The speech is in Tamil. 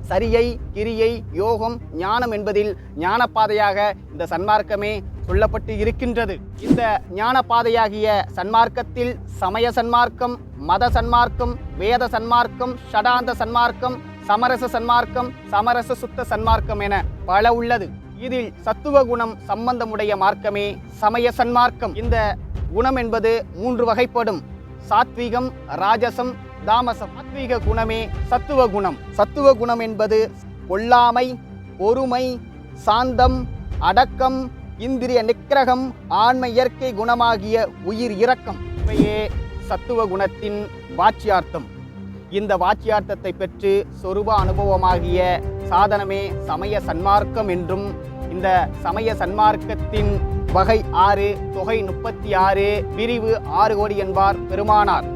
சரியை, கிரியை, யோகம், ஞானம் என்பதில் ஞானப்பாதையாக இந்த சன்மார்க்கமே சொல்லப்பட்டு இருக்கின்றது. இந்த ஞானப்பாதையாகிய சன்மார்க்கத்தில் சமய சன்மார்க்கம், மத சன்மார்க்கம், வேத சன்மார்க்கம், ஷடாந்த சன்மார்க்கம், சமரச சன்மார்க்கம், சமரச சுத்த சன்மார்க்கம் என பல உள்ளது. இதில் சத்துவ குணம் சம்பந்தமுடைய மார்க்கமே சமய சன்மார்க்கம். இந்த குணம் என்பது 3 வகைப்படும்: சாத்வீகம், ராஜசம், தாமசம். சாத்வீக குணமே சத்துவ குணம். சத்துவ குணம் என்பது கொல்லாமை, பொறுமை, சாந்தம், அடக்கம், இந்திரிய நிக்கிரகம், ஆன்ம இயற்கை குணமாகிய உயிர் இரக்கம். இவையே சத்துவ குணத்தின் வாச்சியார்த்தம். இந்த வாச்சியார்த்தத்தை பெற்று சொரூப அனுபவமாகிய சாதனமே சமய சன்மார்க்கம் என்றும், இந்த சமய சன்மார்க்கத்தின் வகை 6, தொகை 36, பிரிவு 6 கோடி என்பார் பெருமானார்.